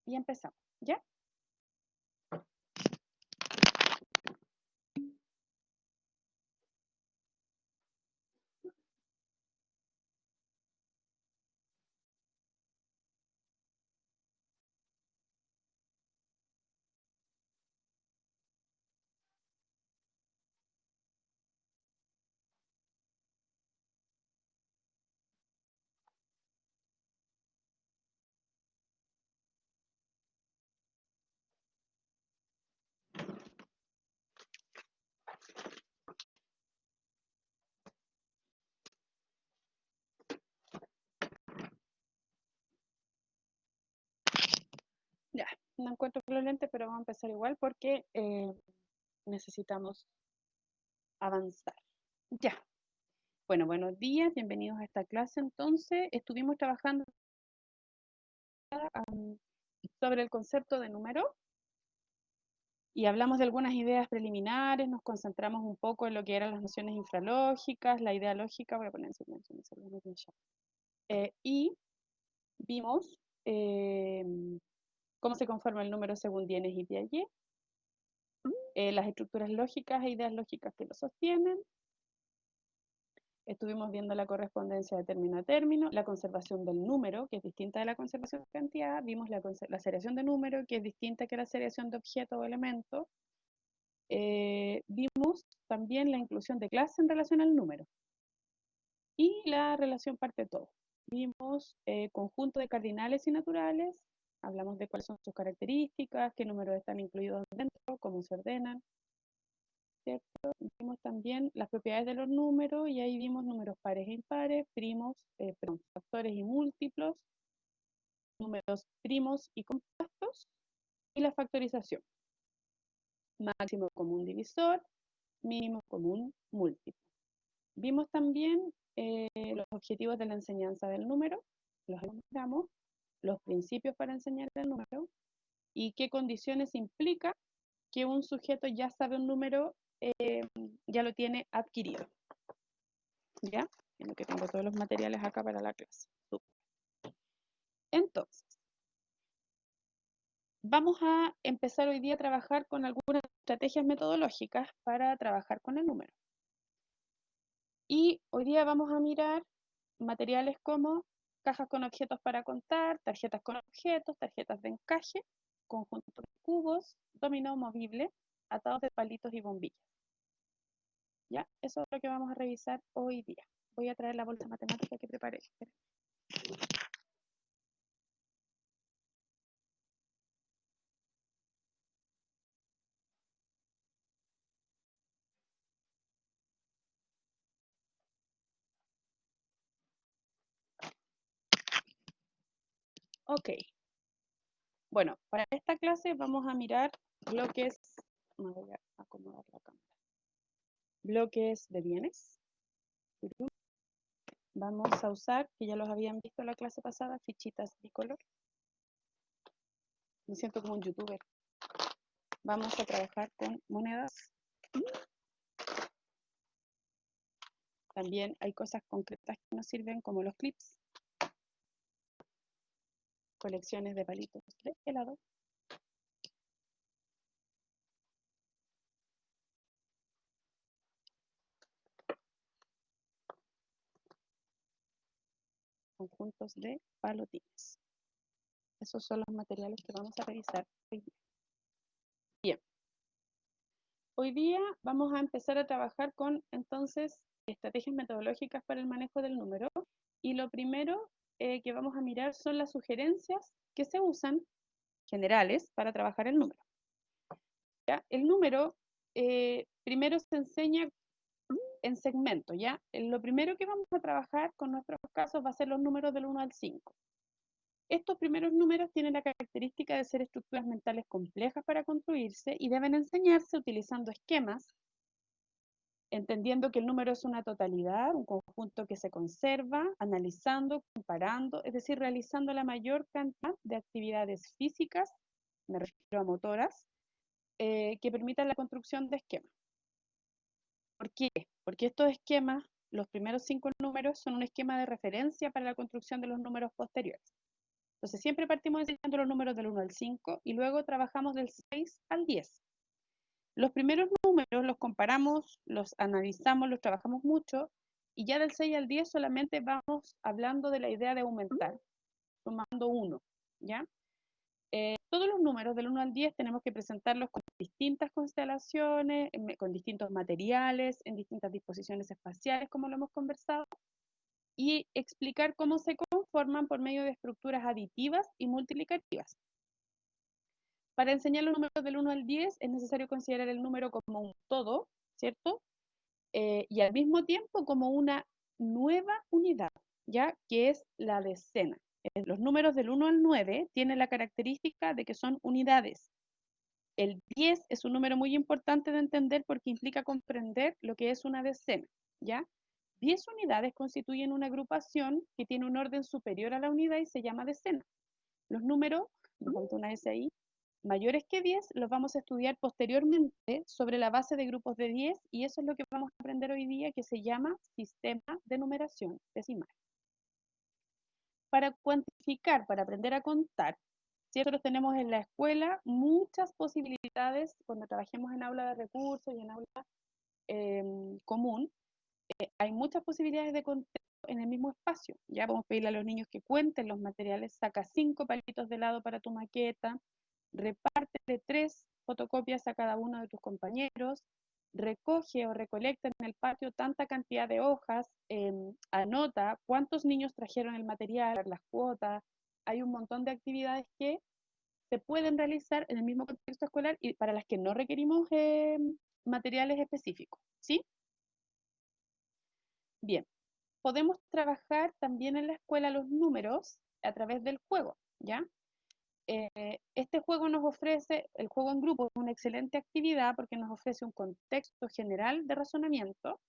y empezamos, ¿ya? Ya, no encuentro los lentes, pero vamos a empezar igual porque necesitamos avanzar. Ya. Bueno, buenos días, bienvenidos a esta clase. Entonces, estuvimos trabajando sobre el concepto de número y hablamos de algunas ideas preliminares, nos concentramos un poco en lo que eran las nociones infralógicas, la idea lógica, voy a poner en silencio, y vimos cómo se conforma el número según Dienes y Piaget, las estructuras lógicas e ideas lógicas que lo sostienen. Estuvimos viendo la correspondencia de término a término, la conservación del número, que es distinta de la conservación de cantidad. Vimos la seriación de número, que es distinta que la seriación de objeto o elemento. Vimos también la inclusión de clase en relación al número. Y la relación parte-todo. Vimos conjunto de cardinales y naturales. Hablamos de cuáles son sus características, qué números están incluidos dentro, cómo se ordenan, ¿cierto? Vimos también las propiedades de los números y ahí vimos números pares e impares, factores y múltiplos, números primos y compuestos y la factorización. Máximo común divisor, mínimo común múltiplo. Vimos también los objetivos de la enseñanza del número, los enumeramos, los principios para enseñar el número y qué condiciones implica que un sujeto ya sabe un número, ya lo tiene adquirido. ¿Ya? En lo que tengo todos los materiales acá para la clase. Entonces, vamos a empezar hoy día a trabajar con algunas estrategias metodológicas para trabajar con el número. Y hoy día vamos a mirar materiales como cajas con objetos para contar, tarjetas con objetos, tarjetas de encaje, conjuntos de cubos, dominó movible, atados de palitos y bombillas. ¿Ya? Eso es lo que vamos a revisar hoy día. Voy a traer la bolsa matemática que preparé. Ok. Bueno, para esta clase vamos a mirar bloques, me voy a acomodar la cámara, bloques de bienes. Vamos a usar, que ya los habían visto en la clase pasada, fichitas bicolor. Me siento como un youtuber. Vamos a trabajar con monedas. También hay cosas concretas que nos sirven como los clips, colecciones de palitos de helado. Conjuntos de palotines. Esos son los materiales que vamos a revisar hoy día. Bien. Hoy día vamos a empezar a trabajar con, entonces, estrategias metodológicas para el manejo del número. Y lo primero que vamos a mirar son las sugerencias que se usan, generales, para trabajar el número. ¿Ya? El número primero se enseña en segmentos, ¿ya? Lo primero que vamos a trabajar con nuestros casos va a ser los números del 1 al 5. Estos primeros números tienen la característica de ser estructuras mentales complejas para construirse y deben enseñarse utilizando esquemas, entendiendo que el número es una totalidad, un conjunto que se conserva, analizando, comparando, es decir, realizando la mayor cantidad de actividades físicas, me refiero a motoras, que permitan la construcción de esquemas. ¿Por qué? Porque estos esquemas, los primeros 5 números, son un esquema de referencia para la construcción de los números posteriores. Entonces siempre partimos enseñando los números del 1 al 5 y luego trabajamos del 6 al 10. Los primeros números los comparamos, los analizamos, los trabajamos mucho, y ya del 6 al 10 solamente vamos hablando de la idea de aumentar, sumando 1, ¿ya? Todos los números del 1 al 10 tenemos que presentarlos con distintas constelaciones, con distintos materiales, en distintas disposiciones espaciales, como lo hemos conversado, y explicar cómo se conforman por medio de estructuras aditivas y multiplicativas. Para enseñar los números del 1 al 10 es necesario considerar el número como un todo, ¿cierto? Y al mismo tiempo como una nueva unidad, ¿ya? Que es la decena. Los números del 1 al 9 tienen la característica de que son unidades. El 10 es un número muy importante de entender porque implica comprender lo que es una decena, ¿ya? 10 unidades constituyen una agrupación que tiene un orden superior a la unidad y se llama decena. Los números, nos falta una S ahí, mayores que 10 los vamos a estudiar posteriormente sobre la base de grupos de 10 y eso es lo que vamos a aprender hoy día, que se llama sistema de numeración decimal. Para cuantificar, para aprender a contar, nosotros tenemos en la escuela muchas posibilidades cuando trabajemos en aula de recursos y en aula común. Hay muchas posibilidades de conteo en el mismo espacio. Ya podemos pedirle a los niños que cuenten los materiales, saca 5 palitos de helado para tu maqueta, repártele 3 fotocopias a cada uno de tus compañeros, recoge o recolecta en el patio tanta cantidad de hojas, anota cuántos niños trajeron el material, las cuotas. Hay un montón de actividades que se pueden realizar en el mismo contexto escolar y para las que no requerimos materiales específicos, ¿sí? Bien, podemos trabajar también en la escuela los números a través del juego, ¿ya? Este juego nos ofrece, el juego en grupo es una excelente actividad porque nos ofrece un contexto general de razonamiento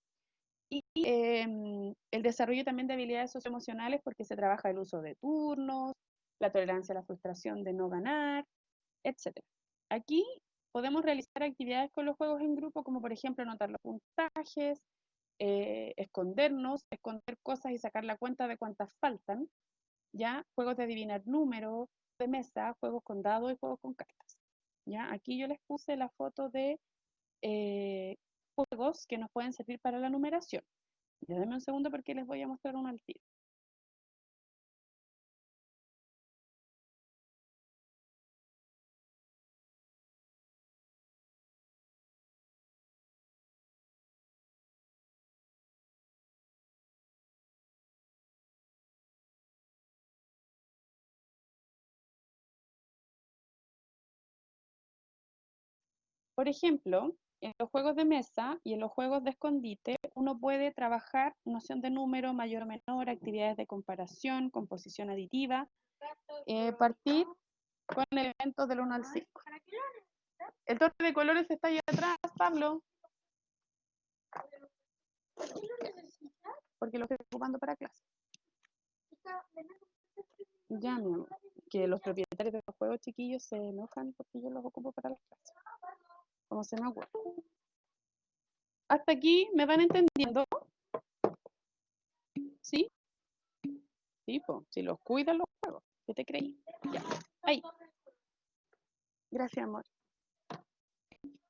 y el desarrollo también de habilidades socioemocionales porque se trabaja el uso de turnos, la tolerancia a la frustración de no ganar, etc. Aquí podemos realizar actividades con los juegos en grupo como por ejemplo anotar los puntajes, escondernos, esconder cosas y sacar la cuenta de cuántas faltan, ¿ya? Juegos de adivinar números, de mesa, juegos con dados y juegos con cartas, ¿ya? Aquí yo les puse la foto de juegos que nos pueden servir para la numeración. Denme un segundo porque les voy a mostrar uno al tiro. Por ejemplo, en los juegos de mesa y en los juegos de escondite, uno puede trabajar noción de número, mayor o menor, actividades de comparación, composición aditiva, partir con elementos del 1 al 5. El torre de colores está ahí atrás, Pablo. Porque lo estoy ocupando para clase. Ya, mi amor. Que los propietarios de los juegos chiquillos se enojan porque yo los ocupo para las clases. Como se me ocurre. ¿Hasta aquí me van entendiendo? ¿Sí? Sí, po. Si los cuidan los juegos. ¿Qué te creí? Ya. Ahí. Gracias, amor.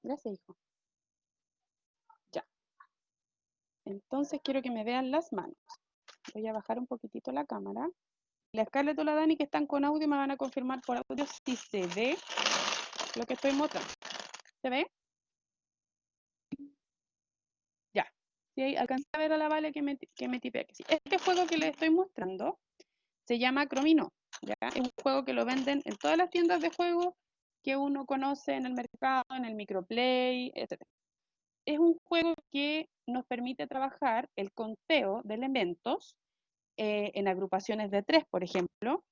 Gracias, hijo. Ya. Entonces quiero que me vean las manos. Voy a bajar un poquitito la cámara. La Scarlett o la Dani que están con audio me van a confirmar por audio si se ve lo que estoy mostrando. ¿Se ve? Ya. Si alcancé a ver a la Vale que me tipea que sí. Este juego que les estoy mostrando se llama Cromino. ¿Ya? Es un juego que lo venden en todas las tiendas de juegos que uno conoce en el mercado, en el microplay, etc. Es un juego que nos permite trabajar el conteo de elementos en agrupaciones de 3, por ejemplo,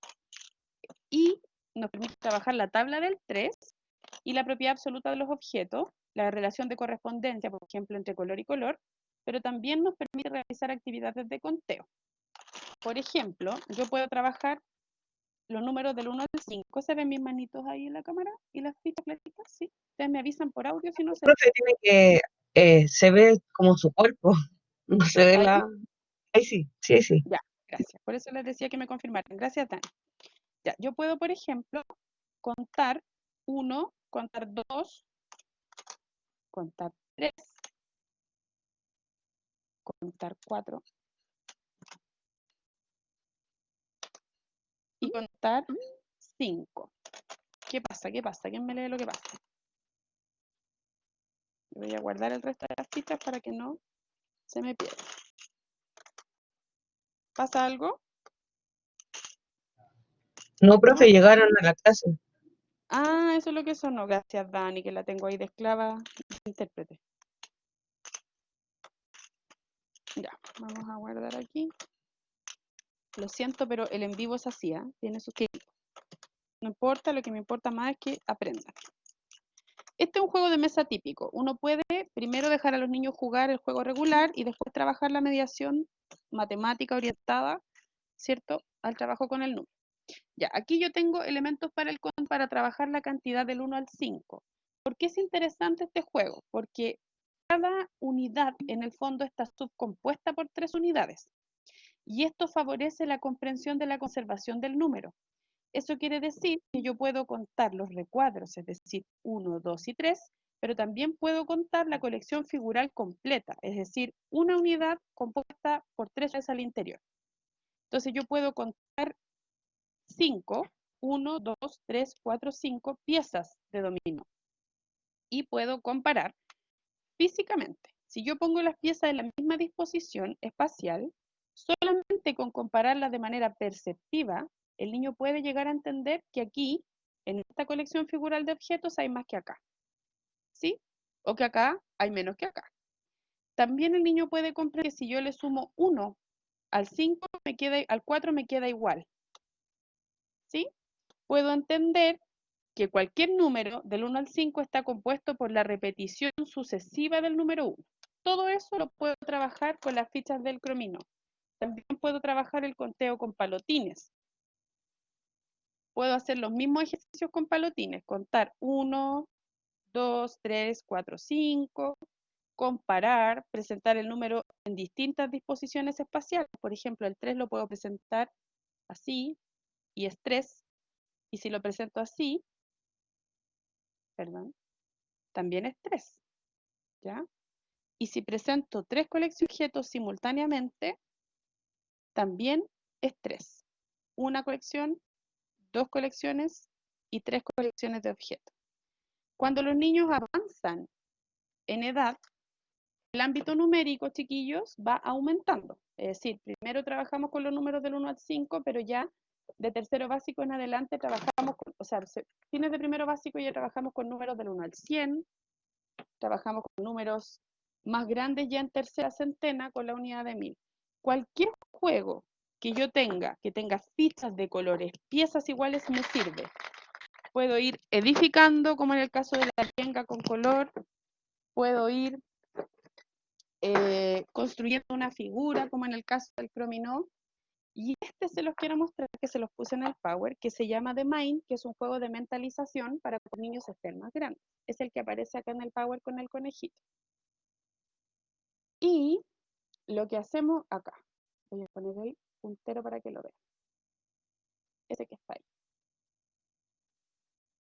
y nos permite trabajar la tabla del 3 y la propiedad absoluta de los objetos, la relación de correspondencia, por ejemplo, entre color y color, pero también nos permite realizar actividades de conteo. Por ejemplo, yo puedo trabajar los números del 1 al 5. ¿Se ven mis manitos ahí en la cámara? ¿Y las fichas claritas? Sí. Ustedes me avisan por audio si no se ve. Profe, tiene que, se ve como su cuerpo, no se ve ¿Ahí? la... Ahí sí, sí, sí. Ya, gracias. Por eso les decía que me confirmaran. Gracias, Dani. Ya, yo puedo, por ejemplo, contar 1, contar 2, contar 3, contar 4 y contar 5. ¿Qué pasa? ¿Qué pasa? ¿Quién me lee lo que pasa? Voy a guardar el resto de las fichas para que no se me pierda. ¿Pasa algo? No, profe, ¿No? llegaron a la clase. Ah, eso es lo que sonó. Gracias, Dani, que la tengo ahí de esclava de intérprete. Ya, vamos a guardar aquí. Lo siento, pero el en vivo es así, ¿eh? Tiene sus tiempos. No importa, lo que me importa más es que aprendan. Este es un juego de mesa típico. Uno puede primero dejar a los niños jugar el juego regular y después trabajar la mediación matemática orientada, ¿cierto?, al trabajo con el número. Ya, aquí yo tengo elementos para trabajar la cantidad del 1 al 5. ¿Por qué es interesante este juego? Porque cada unidad en el fondo está subcompuesta por 3 unidades. Y esto favorece la comprensión de la conservación del número. Eso quiere decir que yo puedo contar los recuadros, es decir, 1, 2 y 3, pero también puedo contar la colección figural completa, es decir, una unidad compuesta por 3 veces al interior. Entonces yo puedo contar 5, 1, 2, 3, 4, 5 piezas de dominó. Y puedo comparar físicamente. Si yo pongo las piezas en la misma disposición espacial, solamente con compararlas de manera perceptiva, el niño puede llegar a entender que aquí, en esta colección figural de objetos, hay más que acá. ¿Sí? O que acá hay menos que acá. También el niño puede comprender que si yo le sumo 1 al 5, al 4 me queda igual. ¿Sí? Puedo entender que cualquier número del 1 al 5 está compuesto por la repetición sucesiva del número 1. Todo eso lo puedo trabajar con las fichas del cromino. También puedo trabajar el conteo con palotines. Puedo hacer los mismos ejercicios con palotines, contar 1, 2, 3, 4, 5, comparar, presentar el número en distintas disposiciones espaciales. Por ejemplo, el 3 lo puedo presentar así, y es 3, y si lo presento así, perdón, también es 3, ¿ya? Y si presento 3 colecciones de objetos simultáneamente, también es 3. Una colección, 2 colecciones y 3 colecciones de objetos. Cuando los niños avanzan en edad, el ámbito numérico, chiquillos, va aumentando. Es decir, primero trabajamos con los números del 1 al 5, pero ya de tercero básico en adelante trabajamos con, o sea, fines de primero básico ya trabajamos con números del 1 al 100, trabajamos con números más grandes ya en tercera centena con la unidad de 1000. Cualquier juego que yo tenga, que tenga fichas de colores, piezas iguales, me sirve. Puedo ir edificando, como en el caso de la yenga con color, puedo ir construyendo una figura, como en el caso del crominó, y este se los quiero mostrar, que se los puse en el Power, que se llama The Mind, que es un juego de mentalización para que los niños estén más grandes. Es el que aparece acá en el Power con el conejito. Y lo que hacemos acá, voy a poner ahí puntero para que lo vean. Ese que está ahí.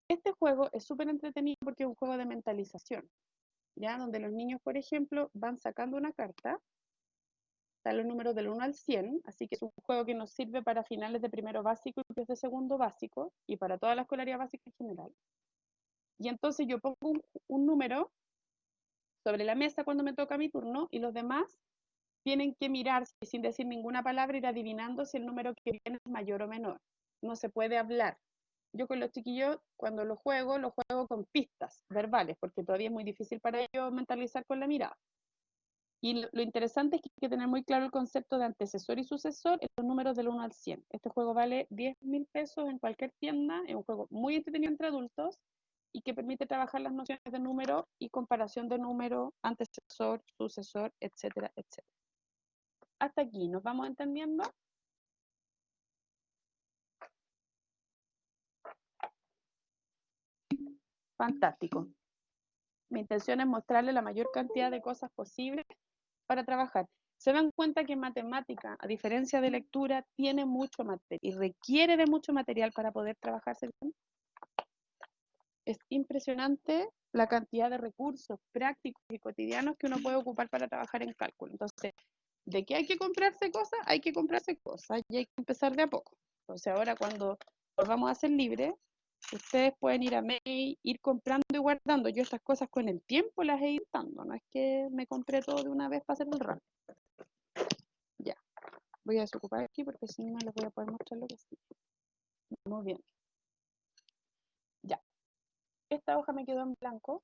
Este juego es súper entretenido porque es un juego de mentalización, ¿ya? Donde los niños, por ejemplo, van sacando una carta, están los números del 1 al 100, así que es un juego que nos sirve para finales de primero básico y de segundo básico, y para toda la escolaridad básica en general. Y entonces yo pongo un número sobre la mesa cuando me toca mi turno, y los demás tienen que mirarse sin decir ninguna palabra, ir adivinando si el número que viene es mayor o menor. No se puede hablar. Yo con los chiquillos, cuando lo juego con pistas verbales, porque todavía es muy difícil para ellos mentalizar con la mirada. Y lo interesante es que hay que tener muy claro el concepto de antecesor y sucesor en los números del 1 al 100. Este juego vale 10.000 pesos en cualquier tienda, es un juego muy entretenido entre adultos y que permite trabajar las nociones de número y comparación de número, antecesor, sucesor, etcétera, etcétera. Hasta aquí, ¿nos vamos entendiendo? Fantástico. Mi intención es mostrarle la mayor cantidad de cosas posibles para trabajar. Se dan cuenta que matemática, a diferencia de lectura, tiene mucho material y requiere de mucho material para poder trabajarse bien. Es impresionante la cantidad de recursos prácticos y cotidianos que uno puede ocupar para trabajar en cálculo. Entonces, ¿de qué hay que comprarse cosas? Hay que comprarse cosas y hay que empezar de a poco. Entonces, ahora cuando volvamos a ser libres, ustedes pueden ir a May, ir comprando y guardando. Yo estas cosas con el tiempo las he ido dando, no es que me compré todo de una vez para hacer el rol. Ya, voy a desocupar aquí porque si no les voy a poder mostrar lo que sí. Muy bien. Ya, esta hoja me quedó en blanco.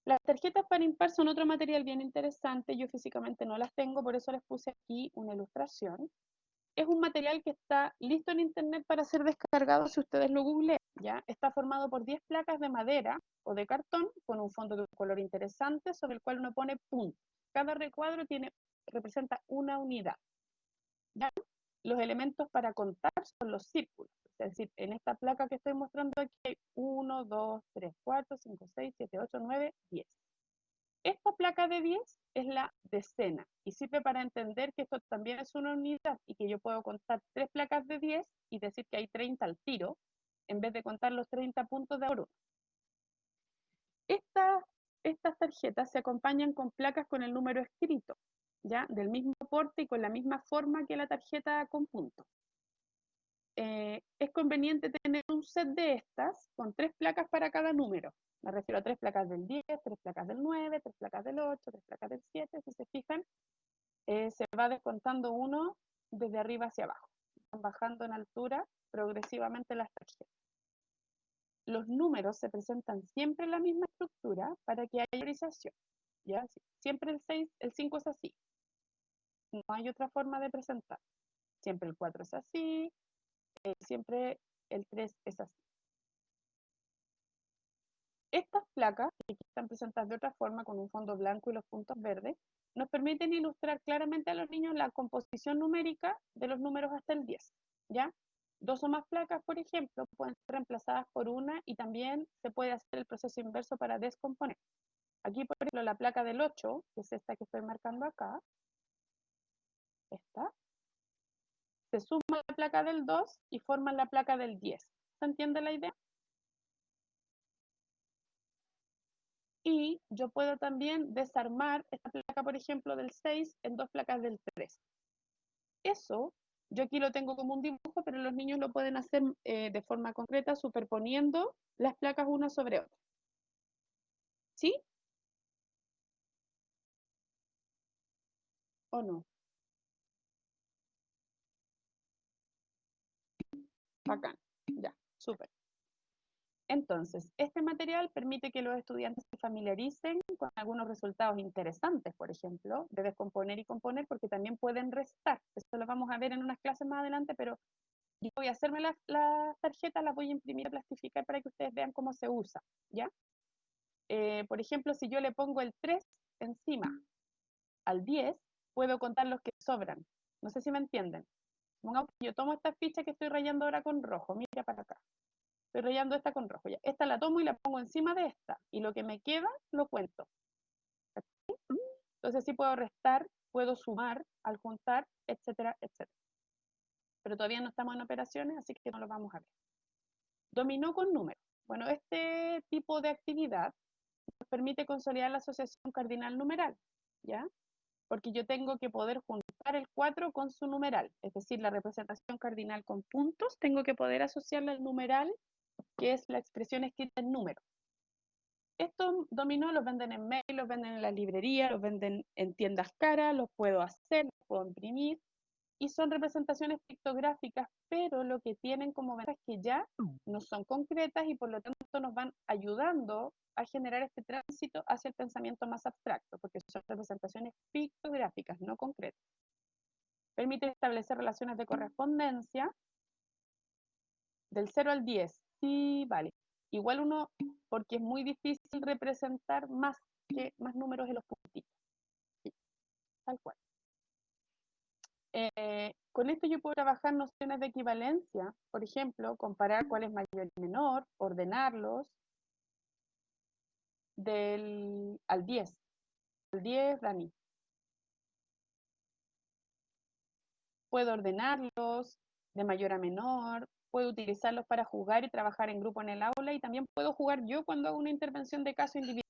Las tarjetas para impar son otro material bien interesante. Yo físicamente no las tengo, por eso les puse aquí una ilustración. Es un material que está listo en internet para ser descargado si ustedes lo googlean, ¿ya? Está formado por 10 placas de madera o de cartón con un fondo de un color interesante sobre el cual uno pone puntos. Cada recuadro representa una unidad, ¿ya? Los elementos para contar son los círculos. Es decir, en esta placa que estoy mostrando aquí hay 1, 2, 3, 4, 5, 6, 7, 8, 9, 10. Esta placa de 10 es la decena y sirve para entender que esto también es una unidad y que yo puedo contar 3 placas de 10 y decir que hay 30 al tiro en vez de contar los 30 puntos de oro. Estas tarjetas se acompañan con placas con el número escrito, ¿ya? Del mismo porte y con la misma forma que la tarjeta con puntos. Es conveniente tener un set de estas con 3 placas para cada número. Me refiero a 3 placas del 10, 3 placas del 9, 3 placas del 8, 3 placas del 7. Si se fijan, se va descontando uno desde arriba hacia abajo. Van bajando en altura progresivamente las tarjetas. Los números se presentan siempre en la misma estructura para que haya priorización. ¿Ya? Siempre el 5 es así. No hay otra forma de presentar. Siempre el 4 es así, siempre el 3 es así. Estas placas, que están presentadas de otra forma con un fondo blanco y los puntos verdes, nos permiten ilustrar claramente a los niños la composición numérica de los números hasta el 10, ¿ya? 2 o más placas, por ejemplo, pueden ser reemplazadas por una y también se puede hacer el proceso inverso para descomponer. Aquí, por ejemplo, la placa del 8, que es esta que estoy marcando acá, esta, se suma a la placa del 2 y forman la placa del 10. ¿Se entiende la idea? Y yo puedo también desarmar esta placa, por ejemplo, del 6 en 2 placas del 3. Eso, yo aquí lo tengo como un dibujo, pero los niños lo pueden hacer de forma concreta, superponiendo las placas una sobre otra. ¿Sí o no? Bacán. Ya, súper. Entonces, este material permite que los estudiantes se familiaricen con algunos resultados interesantes, por ejemplo, de descomponer y componer, porque también pueden restar. Esto lo vamos a ver en unas clases más adelante, pero yo voy a hacerme las tarjetas, las voy a imprimir, a plastificar para que ustedes vean cómo se usa, ¿ya? Por ejemplo, si yo le pongo el 3 encima al 10, puedo contar los que sobran. No sé si me entienden. Supongamos que yo tomo esta ficha que estoy rayando ahora con rojo, mira para acá. Estoy rayando esta con rojo. Ya. Esta la tomo y la pongo encima de esta. Y lo que me queda, lo cuento. Entonces sí puedo restar, puedo sumar, al juntar, etcétera, etcétera. Pero todavía no estamos en operaciones, así que no lo vamos a ver. Dominó con números. Bueno, este tipo de actividad nos permite consolidar la asociación cardinal numeral, ¿ya? Porque yo tengo que poder juntar el 4 con su numeral, es decir, la representación cardinal con puntos, tengo que poder asociarla al numeral, que es la expresión escrita en número. Estos dominó los venden en mail, los venden en la librería, los venden en tiendas caras, los puedo hacer, los puedo imprimir, y son representaciones pictográficas, pero lo que tienen como ventaja es que ya no son concretas y por lo tanto nos van ayudando a generar este tránsito hacia el pensamiento más abstracto, porque son representaciones pictográficas, no concretas. Permite establecer relaciones de correspondencia del 0 al 10. Sí, vale. Igual uno, porque es muy difícil representar más números en los puntitos. Sí, tal cual. Con esto yo puedo trabajar nociones de equivalencia, por ejemplo, comparar cuál es mayor y menor, ordenarlos al 10. Al 10, Dani. puedo ordenarlos de mayor a menor, puedo utilizarlos para jugar y trabajar en grupo en el aula, y también puedo jugar yo cuando hago una intervención de caso individual.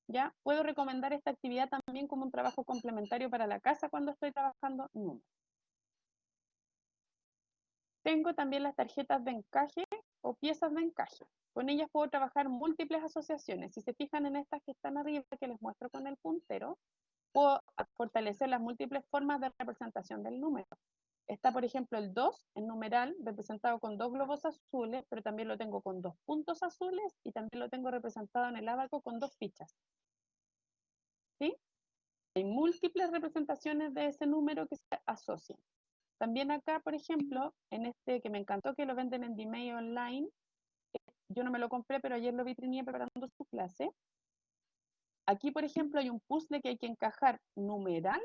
¿Ya? Puedo recomendar esta actividad también como un trabajo complementario para la casa cuando estoy trabajando números. Tengo también las tarjetas de encaje o piezas de encaje. Con ellas puedo trabajar múltiples asociaciones. Si se fijan en estas que están arriba, que les muestro con el puntero, puedo fortalecer las múltiples formas de representación del número. Está, por ejemplo, el 2 en numeral, representado con 2 globos azules, pero también lo tengo con 2 puntos azules y también lo tengo representado en el ábaco con 2 fichas. ¿Sí? Hay múltiples representaciones de ese número que se asocian. También acá, por ejemplo, en este que me encantó que lo venden en Vimeo Online, yo no me lo compré, pero ayer lo vitrineé preparando su clase. Aquí, por ejemplo, hay un puzzle que hay que encajar numeral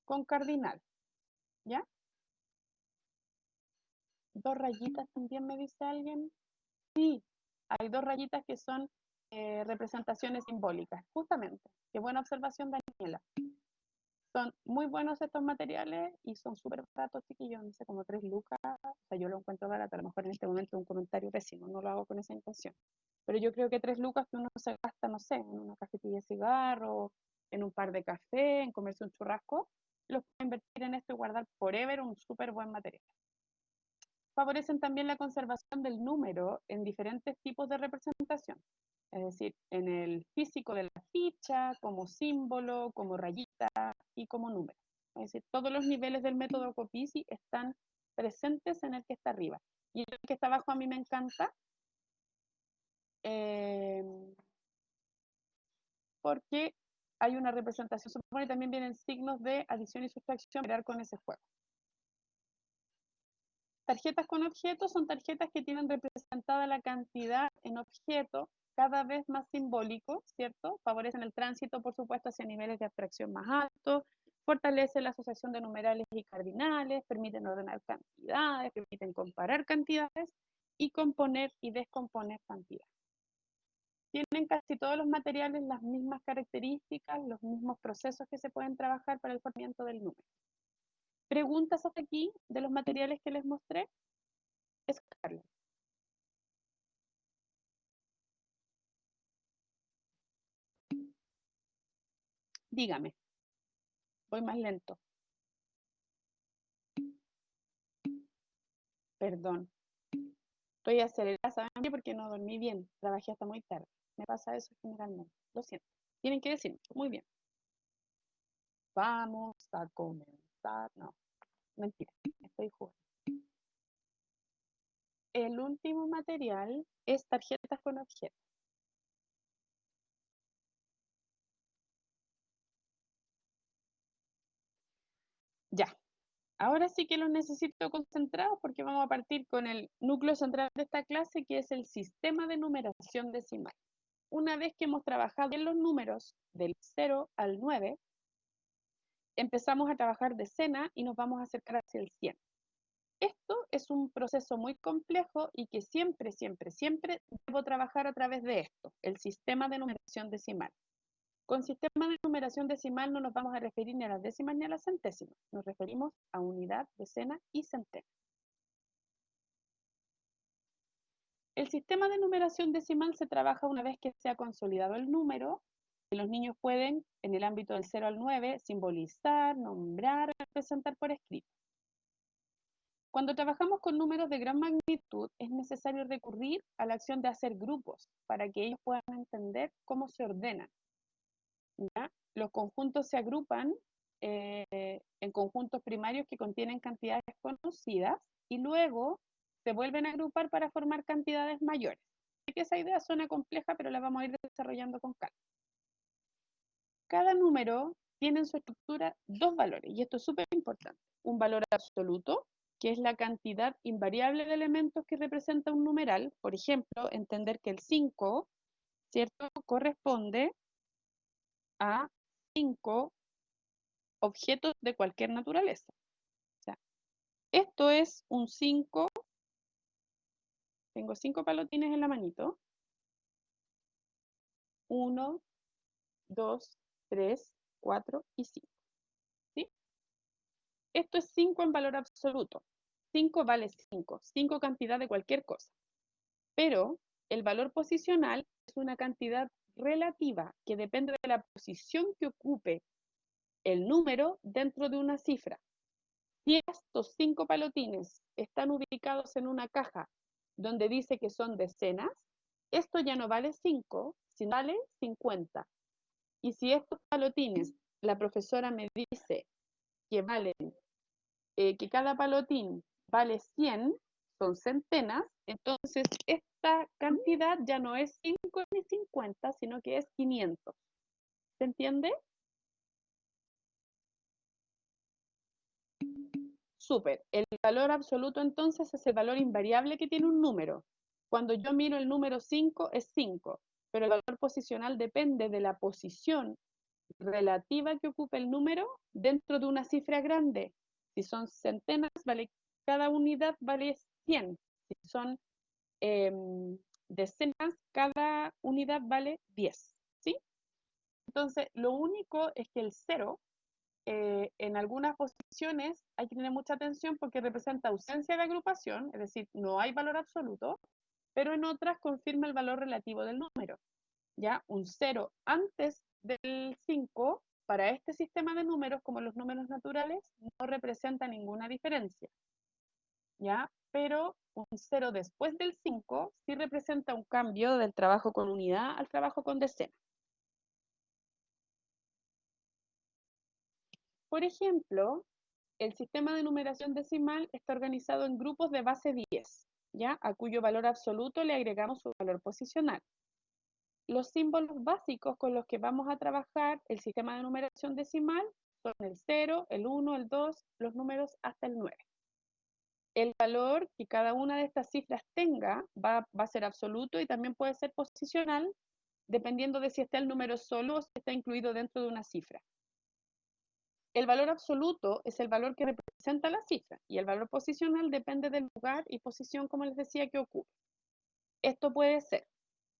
con cardinal, ¿ya? 2 rayitas también, me dice alguien. Sí, hay 2 rayitas que son representaciones simbólicas, justamente. Qué buena observación, Daniela. Son muy buenos estos materiales y son súper baratos, chiquillos, no sé, como 3 lucas. O sea, yo lo encuentro barato, a lo mejor en este momento es un comentario pésimo, no lo hago con esa intención. Pero yo creo que 3 lucas que uno se gasta, no sé, en una cajetilla de cigarro, en un par de café, en comerse un churrasco, los puede invertir en esto y guardar forever un súper buen material. Favorecen también la conservación del número en diferentes tipos de representación, es decir, en el físico de la ficha, como símbolo, como rayita y como número. Es decir, todos los niveles del método Copisi están presentes en el que está arriba. Y el que está abajo a mí me encanta, porque hay una representación, supone también vienen signos de adición y sustracción, mirar con ese juego. Tarjetas con objetos son tarjetas que tienen representada la cantidad en objeto cada vez más simbólico, ¿cierto? Favorecen el tránsito, por supuesto, hacia niveles de abstracción más altos, fortalece la asociación de numerales y cardinales, permiten ordenar cantidades, permiten comparar cantidades y componer y descomponer cantidades. Tienen casi todos los materiales las mismas características, los mismos procesos que se pueden trabajar para el formamiento del número. ¿Preguntas hasta aquí de los materiales que les mostré? Scarlett. Dígame, voy más lento. Perdón. Estoy acelerada, ¿saben qué? Porque no dormí bien. Trabajé hasta muy tarde. Me pasa eso generalmente. Lo siento. Tienen que decirme. Muy bien. Vamos a comenzar. No, mentira. Estoy jugando. El último material es tarjetas con objetos. Ya. Ahora sí que los necesito concentrados porque vamos a partir con el núcleo central de esta clase, que es el sistema de numeración decimal. Una vez que hemos trabajado en los números del 0 al 9, empezamos a trabajar decena y nos vamos a acercar hacia el 100. Esto es un proceso muy complejo y que siempre, siempre, siempre debo trabajar a través de esto, el sistema de numeración decimal. Con sistema de numeración decimal no nos vamos a referir ni a las décimas ni a las centésimas, nos referimos a unidad, decena y centena. El sistema de numeración decimal se trabaja una vez que se ha consolidado el número, que los niños pueden, en el ámbito del 0 al 9, simbolizar, nombrar, representar por escrito. Cuando trabajamos con números de gran magnitud, es necesario recurrir a la acción de hacer grupos para que ellos puedan entender cómo se ordenan. ¿Ya? Los conjuntos se agrupan en conjuntos primarios que contienen cantidades conocidas y luego se vuelven a agrupar para formar cantidades mayores. Sé que esa idea suena compleja, pero la vamos a ir desarrollando con calma. Cada número tiene en su estructura 2 valores, y esto es súper importante. Un valor absoluto, que es la cantidad invariable de elementos que representa un numeral. Por ejemplo, entender que el 5, ¿cierto?, corresponde a 5 objetos de cualquier naturaleza. O sea, esto es un 5, tengo 5 palotines en la manito. 1, 2, 3, 4 y 5. ¿Sí? Esto es 5 en valor absoluto. 5 vale 5, 5 cantidad de cualquier cosa. Pero el valor posicional es una cantidad relativa que depende de la posición que ocupe el número dentro de una cifra. Si estos 5 palotines están ubicados en una caja donde dice que son decenas, esto ya no vale 5, sino vale 50. Y si estos palotines, la profesora me dice que valen, que cada palotín vale 100, son centenas, entonces esta cantidad ya no es 5 ni 50, sino que es 500. ¿Se entiende? Súper. El valor absoluto entonces es el valor invariable que tiene un número. Cuando yo miro el número 5 es 5, pero el valor posicional depende de la posición relativa que ocupe el número dentro de una cifra grande. Si son centenas, vale, cada unidad vale 100. Si son decenas, cada unidad vale 10. ¿Sí? Entonces, lo único es que el 0 en algunas posiciones hay que tener mucha atención porque representa ausencia de agrupación, es decir, no hay valor absoluto, pero en otras confirma el valor relativo del número. ¿Ya? Un 0 antes del 5 para este sistema de números, como los números naturales, no representa ninguna diferencia. ¿Ya? Pero un 0 después del 5 sí representa un cambio del trabajo con unidad al trabajo con decena. Por ejemplo, el sistema de numeración decimal está organizado en grupos de base 10, ¿ya? A cuyo valor absoluto le agregamos su valor posicional. Los símbolos básicos con los que vamos a trabajar el sistema de numeración decimal son el 0, el 1, el 2, los números hasta el 9. El valor que cada una de estas cifras tenga va a ser absoluto y también puede ser posicional, dependiendo de si está el número solo o si está incluido dentro de una cifra. El valor absoluto es el valor que representa la cifra y el valor posicional depende del lugar y posición, como les decía, que ocupe. Esto puede ser,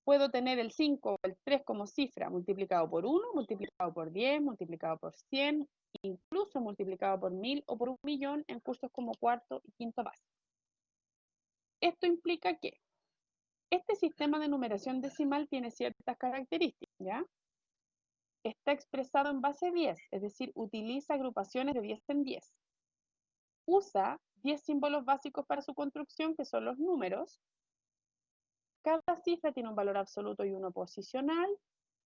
puedo tener el 5 o el 3 como cifra multiplicado por 1, multiplicado por 10, multiplicado por 100, incluso multiplicado por 1000 o por 1.000.000 en cursos como cuarto y quinto básico. Esto implica que este sistema de numeración decimal tiene ciertas características, ¿ya? Está expresado en base 10, es decir, utiliza agrupaciones de 10 en 10. Usa 10 símbolos básicos para su construcción, que son los números. Cada cifra tiene un valor absoluto y uno posicional.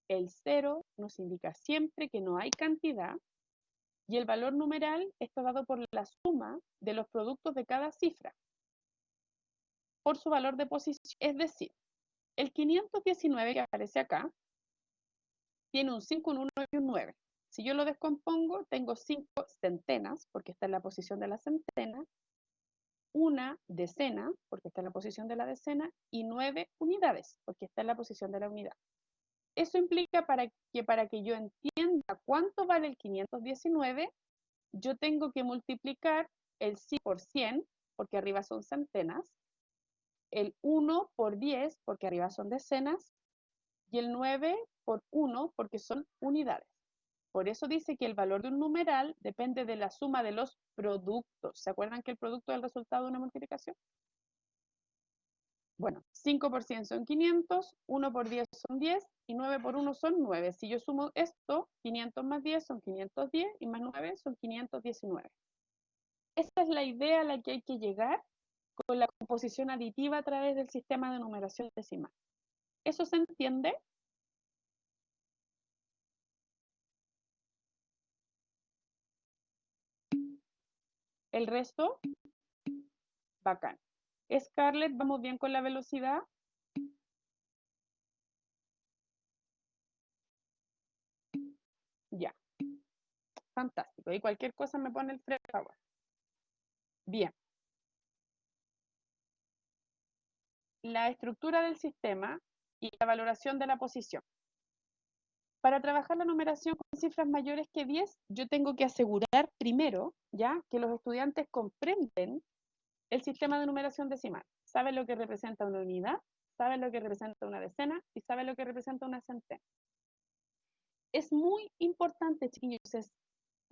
El 0 nos indica siempre que no hay cantidad. Y el valor numeral está dado por la suma de los productos de cada cifra, por su valor de posición. Es decir, el 519 que aparece acá tiene un 5, un 1 y un 9. Si yo lo descompongo, tengo 5 centenas, porque está en la posición de la centena, una decena, porque está en la posición de la decena, y 9 unidades, porque está en la posición de la unidad. Eso implica para que yo entienda cuánto vale el 519, yo tengo que multiplicar el 100 por 100, porque arriba son centenas, el 1 por 10, porque arriba son decenas, y el 9 por 1, porque son unidades. Por eso dice que el valor de un numeral depende de la suma de los productos. ¿Se acuerdan que el producto es el resultado de una multiplicación? Bueno, 5 por 100 son 500, 1 por 10 son 10 y 9 por 1 son 9. Si yo sumo esto, 500 más 10 son 510 y más 9 son 519. Esa es la idea a la que hay que llegar con la composición aditiva a través del sistema de numeración decimal. ¿Eso se entiende? El resto, bacán. Scarlett, ¿vamos bien con la velocidad? Ya, fantástico. Y cualquier cosa me pone el favor. Bien. La estructura del sistema y la valoración de la posición. Para trabajar la numeración con cifras mayores que 10, yo tengo que asegurar primero, ya, que los estudiantes comprenden el sistema de numeración decimal. Saben lo que representa una unidad, saben lo que representa una decena y saben lo que representa una centena. Es muy importante, chiquillos, es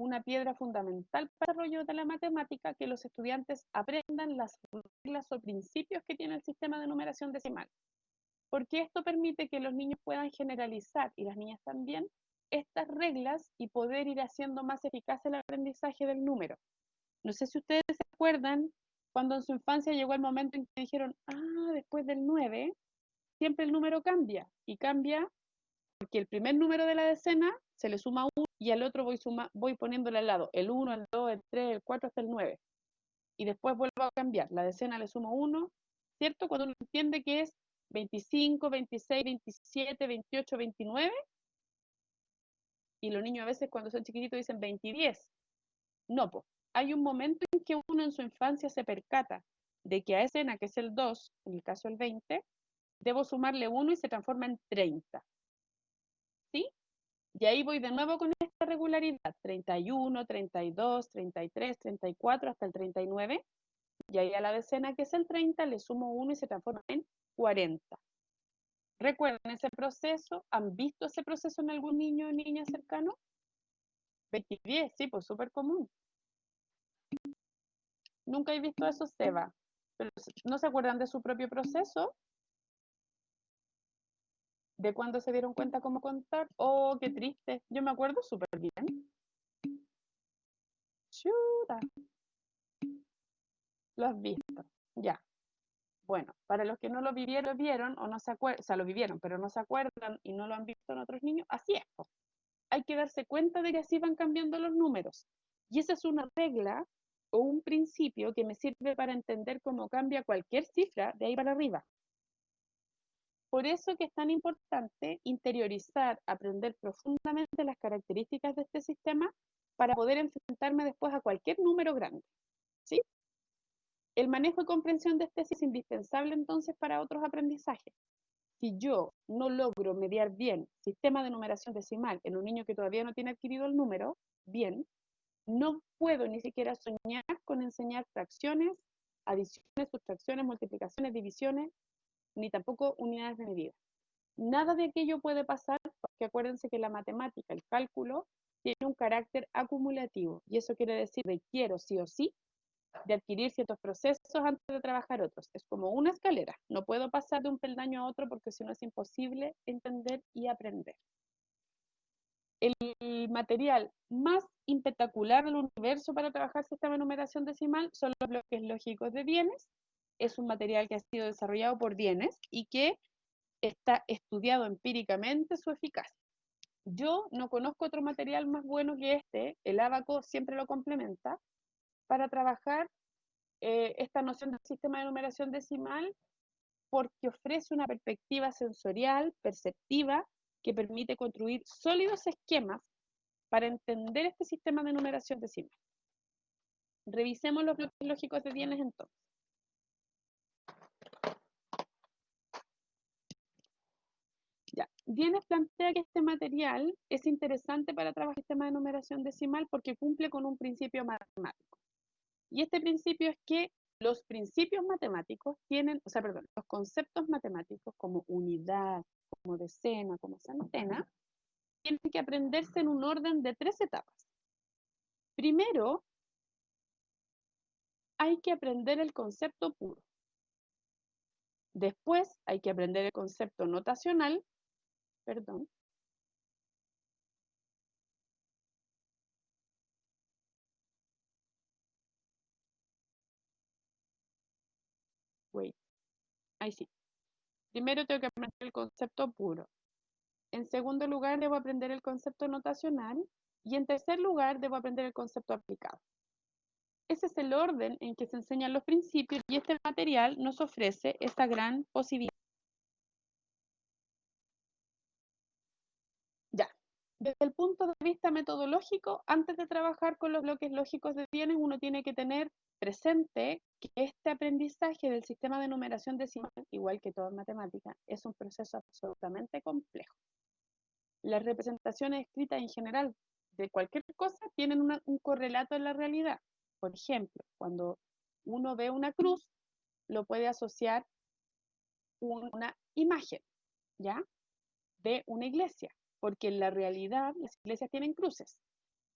una piedra fundamental para el desarrollo de la matemática que los estudiantes aprendan las reglas o principios que tiene el sistema de numeración decimal, porque esto permite que los niños puedan generalizar, y las niñas también, estas reglas y poder ir haciendo más eficaz el aprendizaje del número. No sé si ustedes se acuerdan cuando en su infancia llegó el momento en que dijeron, después del 9, siempre el número cambia, y cambia porque el primer número de la decena se le suma 1 y al otro voy poniéndole al lado el 1, el 2, el 3, el 4 hasta el 9. Y después vuelvo a cambiar. La decena le sumo 1, ¿cierto? Cuando uno entiende que es 25, 26, 27, 28, 29. Y los niños a veces cuando son chiquititos dicen 20 y 10. No, pues. Hay un momento en que uno en su infancia se percata de que a decena, que es el 2, en el caso el 20, debo sumarle 1 y se transforma en 30. ¿Sí? Y ahí voy de nuevo con esta regularidad, 31, 32, 33, 34 hasta el 39. Y ahí a la decena, que es el 30, le sumo 1 y se transforma en 40. ¿Recuerdan ese proceso? ¿Han visto ese proceso en algún niño o niña cercano? 20 y 10, sí, pues súper común. Nunca he visto eso, Seba. Pero ¿no se acuerdan de su propio proceso? ¿De cuándo se dieron cuenta cómo contar? Oh, qué triste. Yo me acuerdo súper bien. Chuta. Lo has visto. Ya. Bueno, para los que no lo vieron o no se acuerdan, o sea, lo vivieron, pero no se acuerdan y no lo han visto en otros niños, así es. Hay que darse cuenta de que así van cambiando los números. Y esa es una regla o un principio que me sirve para entender cómo cambia cualquier cifra de ahí para arriba. Por eso que es tan importante interiorizar, aprender profundamente las características de este sistema para poder enfrentarme después a cualquier número grande. ¿Sí? El manejo y comprensión de este es indispensable entonces para otros aprendizajes. Si yo no logro mediar bien sistema de numeración decimal en un niño que todavía no tiene adquirido el número, bien, no puedo ni siquiera soñar con enseñar fracciones, adiciones, sustracciones, multiplicaciones, divisiones, ni tampoco unidades de medida. Nada de aquello puede pasar, porque acuérdense que la matemática, el cálculo, tiene un carácter acumulativo, y eso quiere decir que requiero sí o sí de adquirir ciertos procesos antes de trabajar otros. Es como una escalera, no puedo pasar de un peldaño a otro porque si no es imposible entender y aprender. El material más espectacular del universo para trabajar sistema de numeración decimal son los bloques lógicos de bienes. Es un material que ha sido desarrollado por bienes y que está estudiado empíricamente su eficacia. Yo no conozco otro material más bueno que este, el ábaco siempre lo complementa, para trabajar esta noción del sistema de numeración decimal, porque ofrece una perspectiva sensorial, perceptiva, que permite construir sólidos esquemas para entender este sistema de numeración decimal. Revisemos los bloques lógicos de bienes entonces. Ya. Bienes plantea que este material es interesante para trabajar el sistema de numeración decimal porque cumple con un principio matemático. Y este principio es que los principios matemáticos tienen, los conceptos matemáticos como unidad, como decena, como centena, tienen que aprenderse en un orden de 3 etapas. Primero, hay que aprender el concepto puro. Después, hay que aprender el concepto notacional, perdón. Wait, ahí sí. Primero tengo que aprender el concepto puro. En segundo lugar, debo aprender el concepto notacional. Y en tercer lugar, debo aprender el concepto aplicado. Ese es el orden en que se enseñan los principios y este material nos ofrece esta gran posibilidad. Ya, desde el punto de vista metodológico, antes de trabajar con los bloques lógicos de bienes, uno tiene que tener presente que este aprendizaje del sistema de numeración decimal, igual que todo en matemática, es un proceso absolutamente complejo. Las representaciones escritas en general de cualquier cosa tienen un correlato en la realidad. Por ejemplo, cuando uno ve una cruz, lo puede asociar una imagen, ¿ya? De una iglesia, porque en la realidad las iglesias tienen cruces,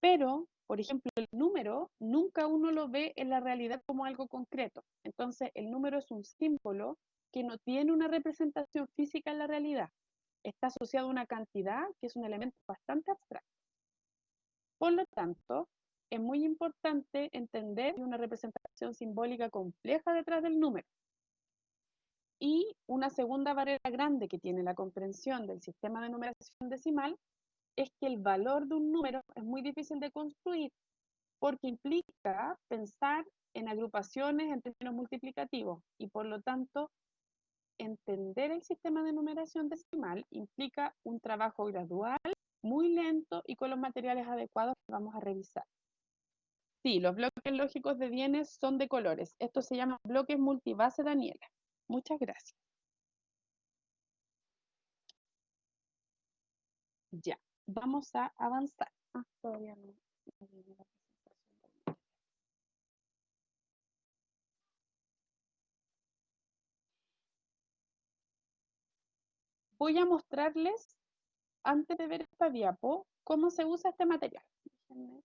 pero por ejemplo, el número, nunca uno lo ve en la realidad como algo concreto. Entonces, el número es un símbolo que no tiene una representación física en la realidad. Está asociado a una cantidad que es un elemento bastante abstracto. Por lo tanto, es muy importante entender que hay una representación simbólica compleja detrás del número. Y una segunda barrera grande que tiene la comprensión del sistema de numeración decimal es que el valor de un número es muy difícil de construir porque implica pensar en agrupaciones en términos multiplicativos y por lo tanto entender el sistema de numeración decimal implica un trabajo gradual, muy lento y con los materiales adecuados que vamos a revisar. Sí, los bloques lógicos de bienes son de colores. Esto se llama bloques multibase, Daniela. Muchas gracias. Ya, vamos a avanzar. Todavía no viene la presentación. Voy a mostrarles, antes de ver esta diapo, cómo se usa este material. Déjenme.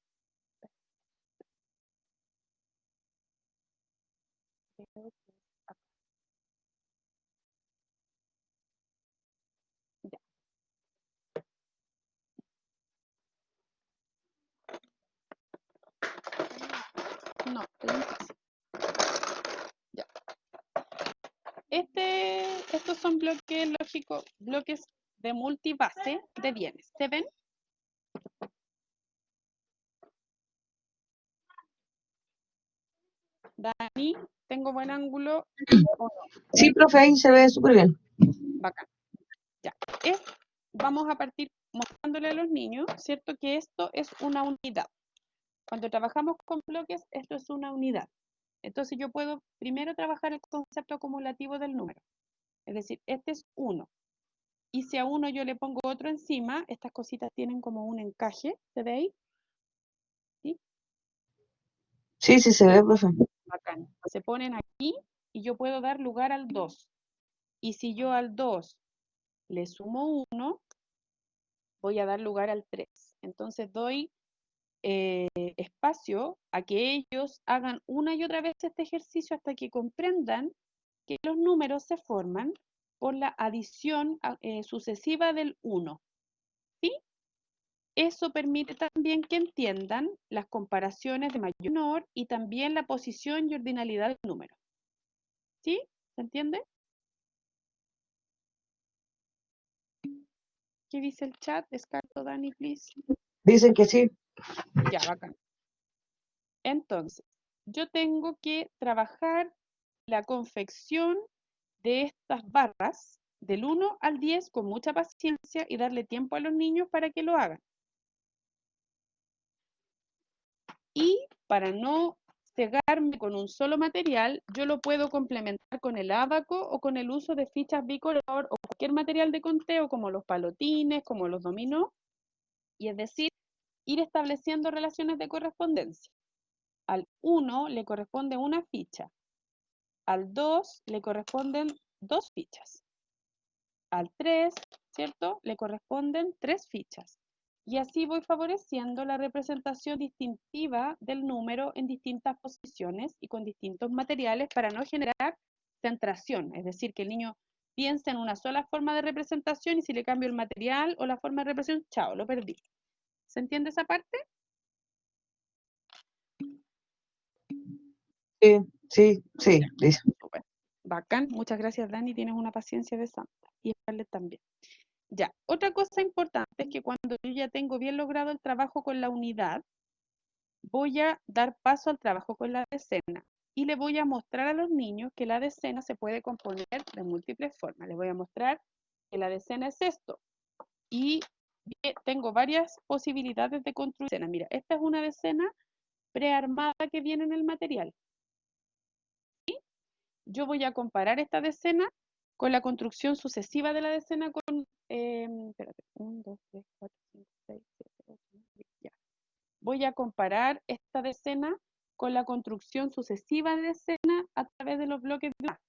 Ya. No, estoy en clase. Ya. Estos son bloques lógicos, bloques de multibase de bienes. ¿Se ven? Dani, ¿tengo buen ángulo? Sí, profe, ahí se ve súper bien. Bacán. Ya. Vamos a partir mostrándole a los niños, ¿cierto? Que esto es una unidad. Cuando trabajamos con bloques, esto es una unidad. Entonces yo puedo primero trabajar el concepto acumulativo del número. Es decir, este es 1. Y si a 1 yo le pongo otro encima, estas cositas tienen como un encaje, ¿se ve ahí? ¿Sí? Sí, sí se ve, profe. Bacán. Se ponen aquí y yo puedo dar lugar al 2. Y si yo al 2 le sumo 1, voy a dar lugar al 3. Entonces doy espacio a que ellos hagan una y otra vez este ejercicio hasta que comprendan que los números se forman por la adición sucesiva del 1. ¿Sí? Eso permite también que entiendan las comparaciones de mayor a menor y también la posición y ordinalidad del número. ¿Sí? ¿Se entiende? ¿Qué dice el chat? Descarto, Dani, please. Dicen que sí. Ya, bacán. Entonces, yo tengo que trabajar la confección de estas barras del 1 al 10 con mucha paciencia y darle tiempo a los niños para que lo hagan. Y para no cegarme con un solo material, yo lo puedo complementar con el ábaco o con el uso de fichas bicolor o cualquier material de conteo como los palotines, como los dominó, y es decir, ir estableciendo relaciones de correspondencia. Al 1 le corresponde una ficha, al 2 le corresponden 2 fichas, al 3, ¿cierto? Le corresponden 3 fichas. Y así voy favoreciendo la representación distintiva del número en distintas posiciones y con distintos materiales para no generar centración, es decir, que el niño piense en una sola forma de representación y si le cambio el material o la forma de representación, chao, lo perdí. ¿Se entiende esa parte? Sí, sí, sí, dice. Super. Bacán, muchas gracias Dani, tienes una paciencia de santa. Y Scarlett también. Ya, otra cosa importante es que cuando yo ya tengo bien logrado el trabajo con la unidad, voy a dar paso al trabajo con la decena y le voy a mostrar a los niños que la decena se puede componer de múltiples formas. Les voy a mostrar que la decena es esto y tengo varias posibilidades de construir decena. Mira, esta es una decena prearmada que viene en el material. ¿Sí? Yo voy a comparar esta decena con la construcción sucesiva de la decena con, espérate, 1, 2, 3, 4, 5, 6, 7, 8, 9, 10, ya. Voy a comparar esta decena con la construcción sucesiva de decena a través de los bloques de A.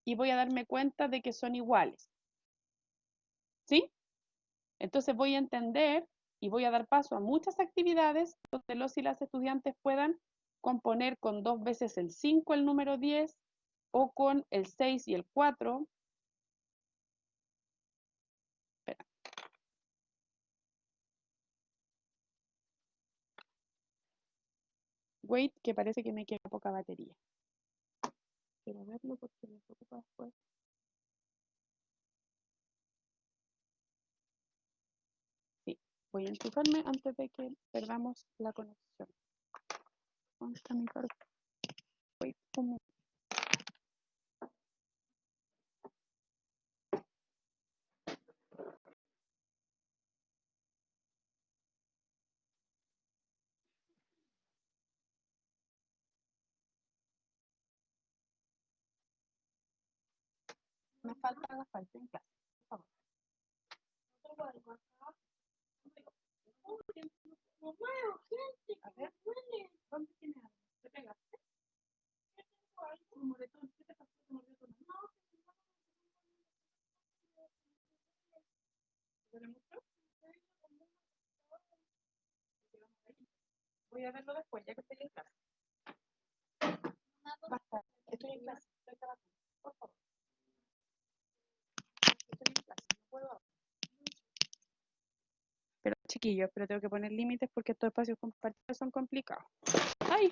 Y voy a darme cuenta de que son iguales. ¿Sí? Entonces voy a entender y voy a dar paso a muchas actividades donde los y las estudiantes puedan componer con 2 veces el 5 el número 10 o con el 6 y el 4. Espera. Wait, que parece que me queda poca batería. Quiero verlo porque me preocupa después. Sí, voy a enchufarme antes de que perdamos la conexión. ¿Dónde está mi carga? Wait, un momento. Me falta la falta en clase, por favor. A ver, ¿dónde tiene algo? ¿Te pegaste? Un moretón, ¿qué te pasó? ¿Te mordió tu mano? ¿Te duele mucho? Voy a verlo después, ya que estoy en clase. Basta, estoy en clase, estoy trabajando. Por favor. Estoy en clase, no puedo ahora. Pero chiquillos, pero tengo que poner límites porque estos espacios compartidos son complicados. ¡Ay!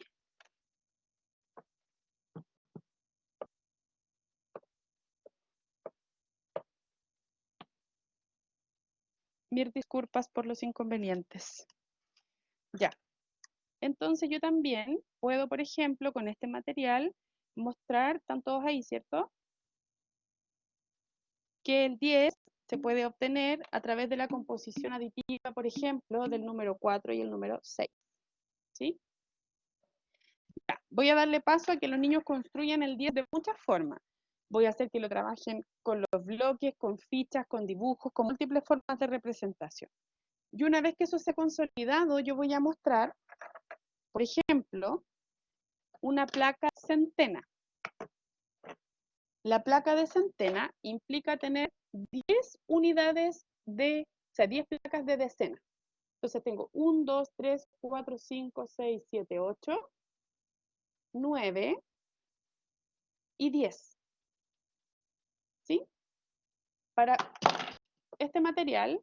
Mil disculpas por los inconvenientes. Ya. Entonces yo también puedo, por ejemplo, con este material, mostrar, están todos ahí, ¿cierto? Que el 10 se puede obtener a través de la composición aditiva, por ejemplo, del número 4 y el número 6. ¿Sí? Ya. Voy a darle paso a que los niños construyan el 10 de muchas formas. Voy a hacer que lo trabajen con los bloques, con fichas, con dibujos, con múltiples formas de representación. Y una vez que eso se ha consolidado, yo voy a mostrar, por ejemplo, una placa centena. La placa de centena implica tener 10 unidades de, o sea, 10 placas de decena. Entonces tengo 1, 2, 3, 4, 5, 6, 7, 8, 9 y 10. ¿Sí? Para este material,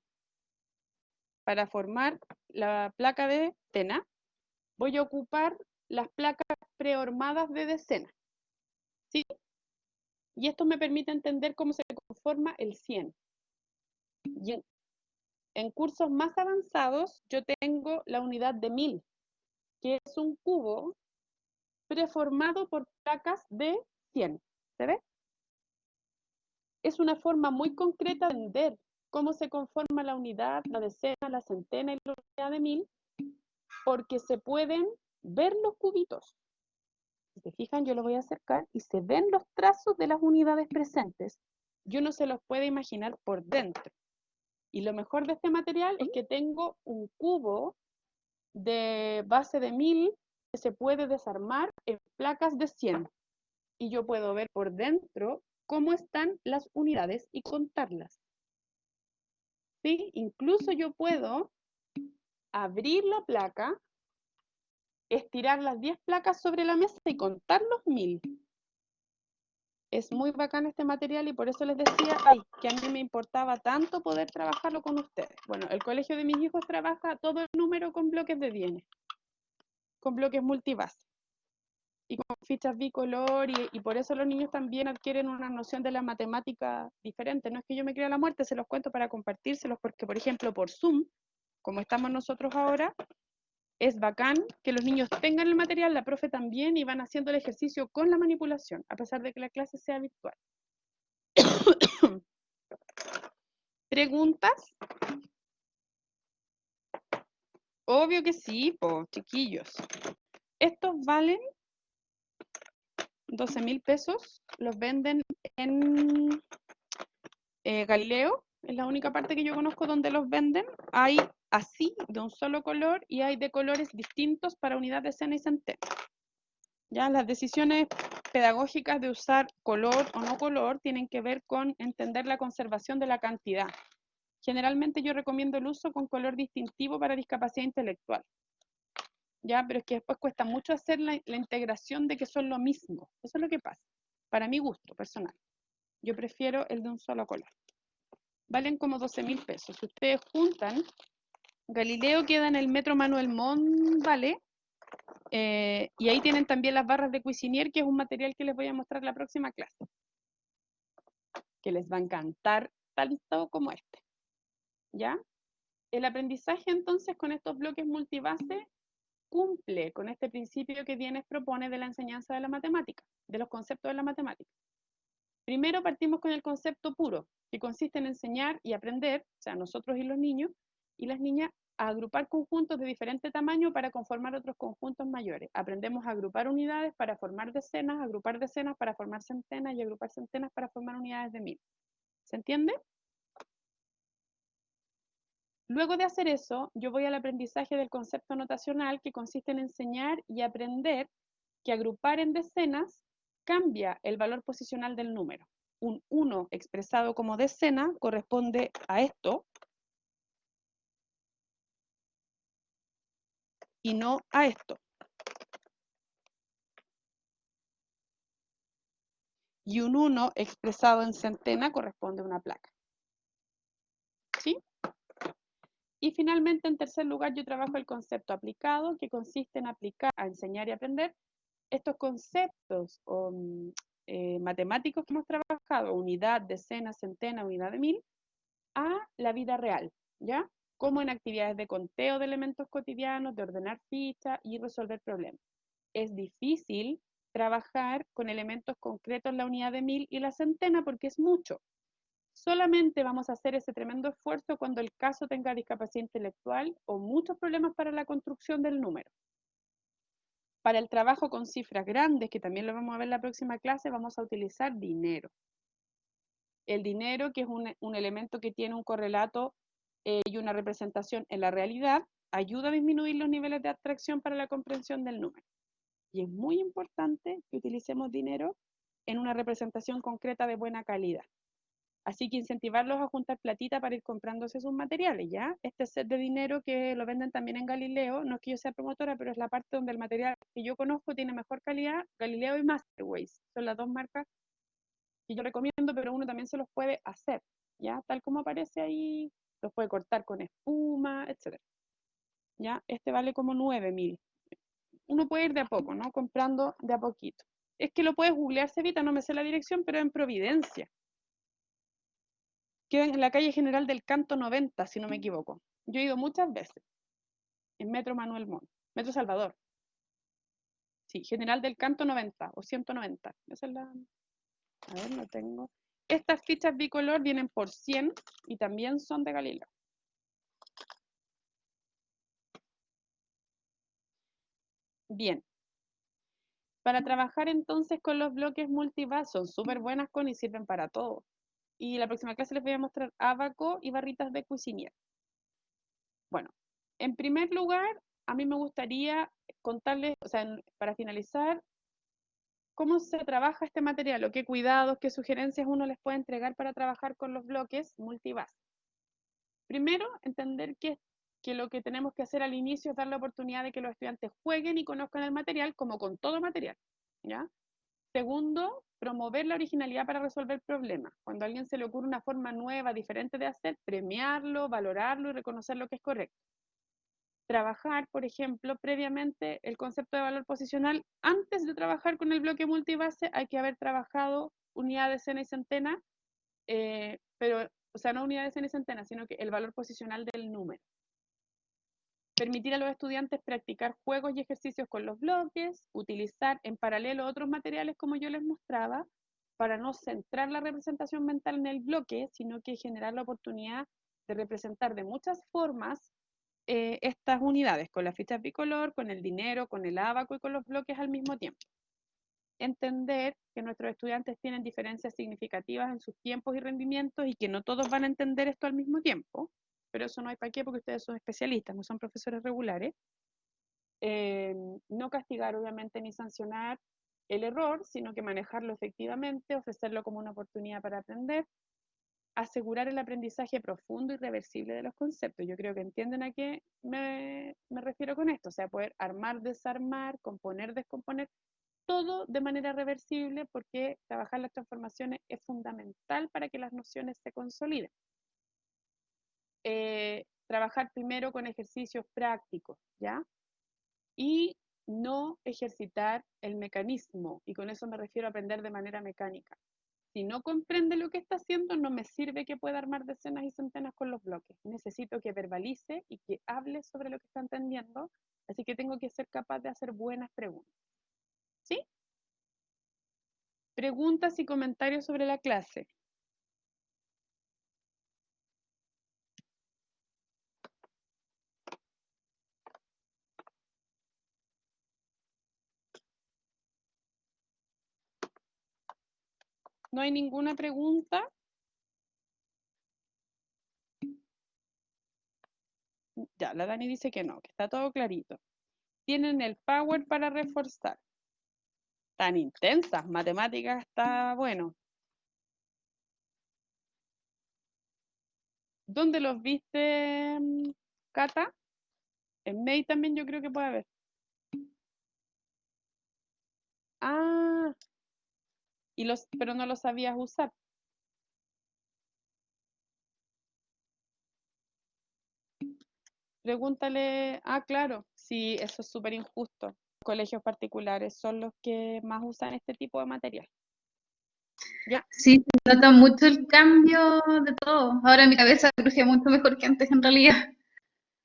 para formar la placa de decena, voy a ocupar las placas prehormadas de decena. ¿Sí? Y esto me permite entender cómo se conforma el 100. Y en cursos más avanzados, yo tengo la unidad de 1000, que es un cubo preformado por placas de 100. ¿Se ve? Es una forma muy concreta de entender cómo se conforma la unidad, la decena, la centena y la unidad de 1000, porque se pueden ver los cubitos. Si se fijan, yo lo voy a acercar y se ven los trazos de las unidades presentes. Y uno se los puede imaginar por dentro. Y lo mejor de este material es que tengo un cubo de base de 1000 que se puede desarmar en placas de 100. Y yo puedo ver por dentro cómo están las unidades y contarlas. ¿Sí? Incluso yo puedo abrir la placa, estirar las 10 placas sobre la mesa y contar los 1000. Es muy bacán este material y por eso les decía que a mí me importaba tanto poder trabajarlo con ustedes. Bueno, el colegio de mis hijos trabaja todo el número con bloques de 10, con bloques multibase y con fichas bicolor y por eso los niños también adquieren una noción de la matemática diferente. No es que yo me crea la muerte, se los cuento para compartírselos porque, por ejemplo, por Zoom, como estamos nosotros ahora, es bacán que los niños tengan el material, la profe también, y van haciendo el ejercicio con la manipulación, a pesar de que la clase sea virtual. ¿Preguntas? Obvio que sí, po, chiquillos. Estos valen 12.000 pesos, los venden en Galileo, es la única parte que yo conozco donde los venden. Hay así, de un solo color, y hay de colores distintos para unidad de decena y centena. Ya las decisiones pedagógicas de usar color o no color tienen que ver con entender la conservación de la cantidad. Generalmente yo recomiendo el uso con color distintivo para discapacidad intelectual. ¿Ya? Pero es que después cuesta mucho hacer la integración de que son lo mismo. Eso es lo que pasa. Para mi gusto personal. Yo prefiero el de un solo color. Valen como 12.000 pesos. Si ustedes juntan, Galileo queda en el Metro Manuel Montt, ¿vale? Y ahí tienen también las barras de Cuisinier, que es un material que les voy a mostrar la próxima clase. Que les va a encantar tanto como este. ¿Ya? El aprendizaje entonces con estos bloques multibase cumple con este principio que Dienes propone de la enseñanza de la matemática, de los conceptos de la matemática. Primero partimos con el concepto puro, que consiste en enseñar y aprender, o sea, nosotros y los niños, y las niñas, a agrupar conjuntos de diferente tamaño para conformar otros conjuntos mayores. Aprendemos a agrupar unidades para formar decenas, agrupar decenas para formar centenas y agrupar centenas para formar unidades de 1000. ¿Se entiende? Luego de hacer eso, yo voy al aprendizaje del concepto notacional, que consiste en enseñar y aprender que agrupar en decenas cambia el valor posicional del número. Un 1 expresado como decena corresponde a esto y no a esto. Y un 1 expresado en centena corresponde a una placa. ¿Sí? Y finalmente, en tercer lugar, yo trabajo el concepto aplicado, que consiste en aplicar, a enseñar y aprender estos conceptos matemáticos que hemos trabajado, unidad, decena, centena, unidad de 1000, a la vida real, ¿ya? Como en actividades de conteo de elementos cotidianos, de ordenar fichas y resolver problemas. Es difícil trabajar con elementos concretos en la unidad de 1000 y la centena porque es mucho. Solamente vamos a hacer ese tremendo esfuerzo cuando el caso tenga discapacidad intelectual o muchos problemas para la construcción del número. Para el trabajo con cifras grandes, que también lo vamos a ver en la próxima clase, vamos a utilizar dinero. El dinero, que es un elemento que tiene un correlato y una representación en la realidad, ayuda a disminuir los niveles de abstracción para la comprensión del número. Y es muy importante que utilicemos dinero en una representación concreta de buena calidad. Así que incentivarlos a juntar platita para ir comprándose sus materiales, ¿ya? Este set de dinero que lo venden también en Galileo, no es que yo sea promotora, pero es la parte donde el material que yo conozco tiene mejor calidad, Galileo y Masterways. Son las dos marcas que yo recomiendo, pero uno también se los puede hacer, ¿ya? Tal como aparece ahí, los puede cortar con espuma, etc. ¿Ya? Este vale como 9.000. Uno puede ir de a poco, ¿no? Comprando de a poquito. Es que lo puedes googlear, Cevita, no me sé la dirección, pero en Providencia. Queda en la calle General del Canto 90, si no me equivoco. Yo he ido muchas veces. En Metro Manuel Montt. Metro Salvador. Sí, General del Canto 90 o 190. Esa es la... A ver, no tengo. Estas fichas bicolor vienen por 100 y también son de Galileo. Bien. Para trabajar entonces con los bloques multibus, son súper buenas con y sirven para todo. Y la próxima clase les voy a mostrar ábaco y barritas de Cuisinier. Bueno, en primer lugar, a mí me gustaría contarles, o sea, para finalizar, cómo se trabaja este material, o qué cuidados, qué sugerencias uno les puede entregar para trabajar con los bloques multibase. Primero, entender que lo que tenemos que hacer al inicio es dar la oportunidad de que los estudiantes jueguen y conozcan el material como con todo material, ¿ya? Segundo, promover la originalidad para resolver problemas. Cuando a alguien se le ocurre una forma nueva, diferente de hacer, premiarlo, valorarlo y reconocer lo que es correcto. Trabajar, por ejemplo, previamente el concepto de valor posicional. Antes de trabajar con el bloque multibase hay que haber trabajado unidad, decena y centena, pero, o sea, no unidad, decena y centena, sino que el valor posicional del número. Permitir a los estudiantes practicar juegos y ejercicios con los bloques, utilizar en paralelo otros materiales como yo les mostraba, para no centrar la representación mental en el bloque, sino que generar la oportunidad de representar de muchas formas estas unidades, con las fichas bicolor, con el dinero, con el ábaco y con los bloques al mismo tiempo. Entender que nuestros estudiantes tienen diferencias significativas en sus tiempos y rendimientos y que no todos van a entender esto al mismo tiempo, pero eso no hay para qué porque ustedes son especialistas, no son profesores regulares. No castigar obviamente ni sancionar el error, sino que manejarlo efectivamente, ofrecerlo como una oportunidad para aprender. asegurar el aprendizaje profundo y reversible de los conceptos. Yo creo que entienden a qué me refiero con esto. O sea, poder armar, desarmar, componer, descomponer, todo de manera reversible, porque trabajar las transformaciones es fundamental para que las nociones se consoliden. Trabajar primero con ejercicios prácticos, ¿ya? Y no ejercitar el mecanismo, y con eso me refiero a aprender de manera mecánica. Si no comprende lo que está haciendo, no me sirve que pueda armar decenas y centenas con los bloques. Necesito que verbalice y que hable sobre lo que está entendiendo, así que tengo que ser capaz de hacer buenas preguntas. ¿Sí? Preguntas y comentarios sobre la clase. ¿No hay ninguna pregunta? Ya, la Dani dice que no, que está todo clarito. Tienen el power para reforzar. Tan intensas, matemáticas está bueno. ¿Dónde los viste, Cata? En May también yo creo que puede haber. Ah, pero no los sabías usar. Pregúntale, claro, sí, eso es súper injusto. Colegios particulares son los que más usan este tipo de material. ¿Ya? Sí, se nota mucho el cambio de todo. Ahora mi cabeza cruje mucho mejor que antes en realidad.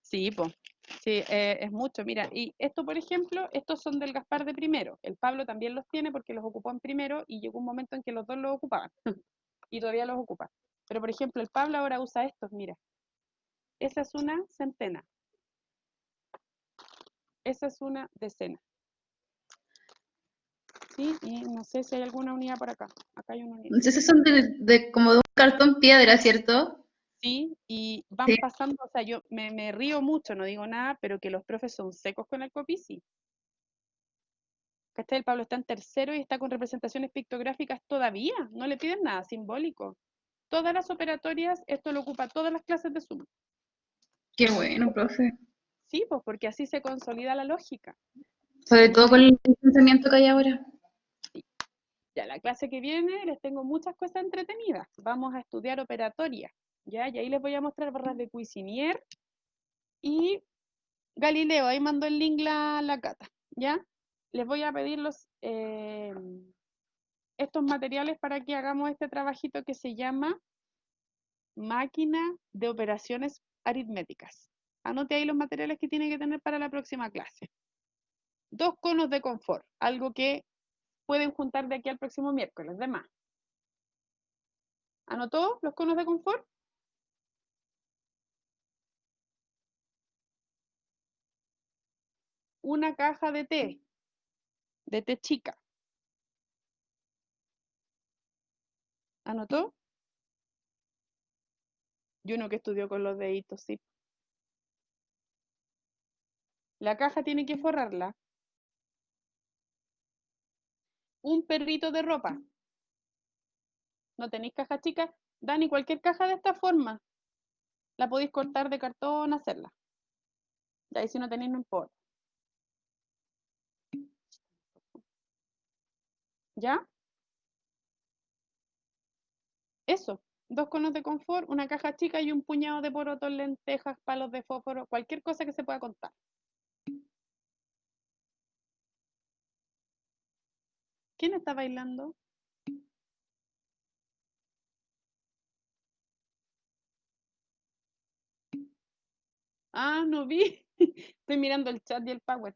Sí, pues. Sí, es mucho. Mira, y esto, por ejemplo, estos son del Gaspar de primero. El Pablo también los tiene porque los ocupó en primero y llegó un momento en que los dos los ocupaban. Y todavía los ocupa. Pero, por ejemplo, el Pablo ahora usa estos, mira. Esa es una centena. Esa es una decena. ¿Sí? Y no sé si hay alguna unidad por acá. Acá hay una unidad. Entonces son como de un cartón piedra, ¿cierto? Sí, y van Sí. pasando, o sea, yo me río mucho, no digo nada, pero que los profes son secos con el copici. ¿Cachai? El Pablo está en tercero y está con representaciones pictográficas todavía, no le piden nada simbólico. Todas las operatorias, esto lo ocupa todas las clases de Zoom. Qué bueno, profe. Sí, pues porque así se consolida la lógica. Sobre todo con el pensamiento que hay ahora. Sí. Ya la clase que viene les tengo muchas cosas entretenidas. Vamos a estudiar operatoria, ¿ya? Y ahí les voy a mostrar barras de Cuisinier y Galileo. Ahí mandó el link la Cata, ¿ya? Les voy a pedir estos materiales para que hagamos este trabajito que se llama máquina de operaciones aritméticas. Anote ahí los materiales que tiene que tener para la próxima clase. 2 conos de confort, algo que pueden juntar de aquí al próximo miércoles, de más. ¿Anotó los conos de confort? Una caja de té chica. ¿Anotó? Y uno que estudió con los deditos, sí. La caja tiene que forrarla. Un perrito de ropa. ¿No tenéis caja chica? Dani, cualquier caja de esta forma. La podéis cortar de cartón, hacerla. Y ahí si no tenéis, no importa. ¿Ya? Eso. 2 conos de confort, una caja chica y un puñado de porotos, lentejas, palos de fósforo, cualquier cosa que se pueda contar. ¿Quién está bailando? No vi. Estoy mirando el chat y el Power.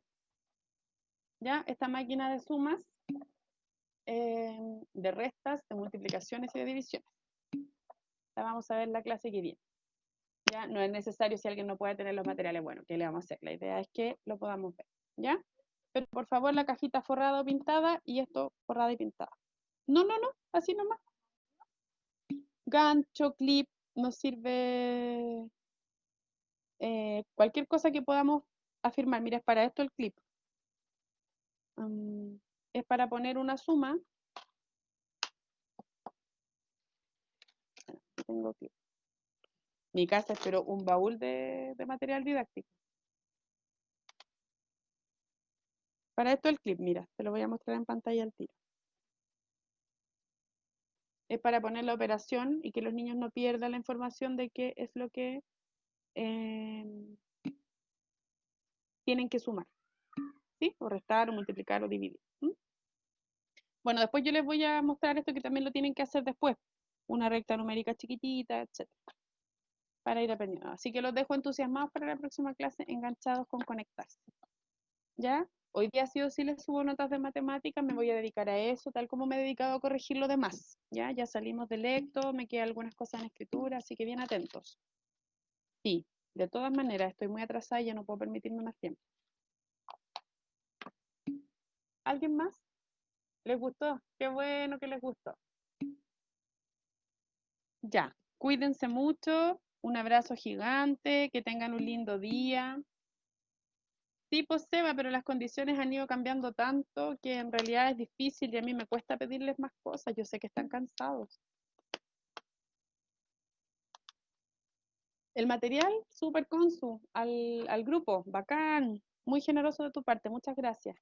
¿Ya? Esta máquina de sumas, de restas, de multiplicaciones y de divisiones. La vamos a ver la clase que viene. ¿Ya? No es necesario si alguien no puede tener los materiales, bueno, ¿qué le vamos a hacer? La idea es que lo podamos ver. ¿Ya? Pero por favor la cajita forrada o pintada y esto forrada y pintada. No, así nomás. Gancho, clip, nos sirve cualquier cosa que podamos afirmar. Mira, es para esto el clip. Es para poner una suma. tengo clip. Mi casa esperó un baúl de material didáctico. Para esto el clip, mira, te lo voy a mostrar en pantalla al tiro. Es para poner la operación y que los niños no pierdan la información de qué es lo que tienen que sumar, ¿sí? O restar, o multiplicar, o dividir. Bueno, después yo les voy a mostrar esto que también lo tienen que hacer después. Una recta numérica chiquitita, etc. Para ir aprendiendo. Así que los dejo entusiasmados para la próxima clase, enganchados con conectarse. ¿Ya? Hoy día sí o sí les subo notas de matemáticas, me voy a dedicar a eso, tal como me he dedicado a corregir lo demás. ¿Ya? Ya salimos del lecto, me quedan algunas cosas en escritura, así que bien atentos. Sí, de todas maneras, estoy muy atrasada y ya no puedo permitirme más tiempo. ¿Alguien más? ¿Les gustó? Qué bueno que les gustó. Ya, cuídense mucho, un abrazo gigante, que tengan un lindo día. Sí, pues Seba, pero las condiciones han ido cambiando tanto que en realidad es difícil y a mí me cuesta pedirles más cosas. Yo sé que están cansados. El material, súper consu, al grupo, bacán, muy generoso de tu parte, muchas gracias.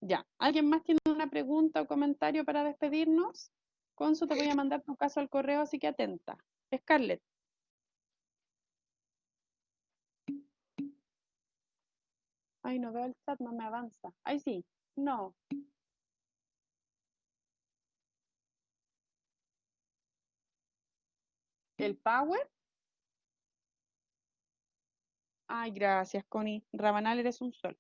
Ya, ¿alguien más tiene una pregunta o comentario para despedirnos? Consu, te voy a mandar tu caso al correo, así que atenta. Scarlett. Ay, no veo el chat, no me avanza. Ay, sí, no. ¿El Power? Ay, gracias, Connie. Rabanal, eres un sol.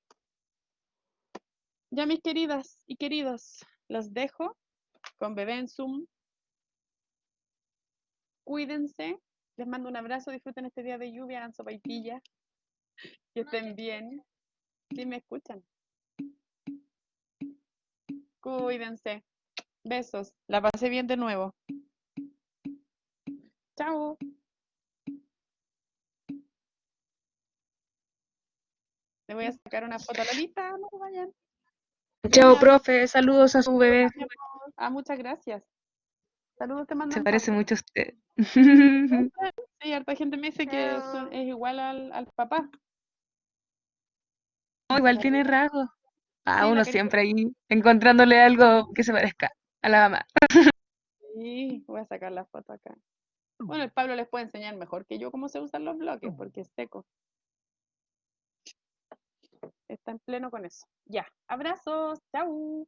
Ya, mis queridas y queridos, los dejo con bebé en Zoom. Cuídense. Les mando un abrazo. Disfruten este día de lluvia, hagan sopaipilla. Que estén bien. ¿Sí me escuchan? Cuídense. Besos. La pasé bien de nuevo. Chao. Le voy a sacar una foto a Lolita. No se vayan. Chao, Niña, profe. Saludos a su bebé. mi amor. Ah, muchas gracias. Saludos te Se mandan parece todos. mucho a usted. Sí, harta gente me dice que es igual al papá. No, igual tiene rasgos. Ah, Sí, la uno carita. siempre ahí encontrándole algo que se parezca a la mamá. Sí, voy a sacar la foto acá. Bueno, el Pablo les puede enseñar mejor que yo cómo se usan los bloques, porque es seco. Está en pleno con eso. Ya, abrazos, chau.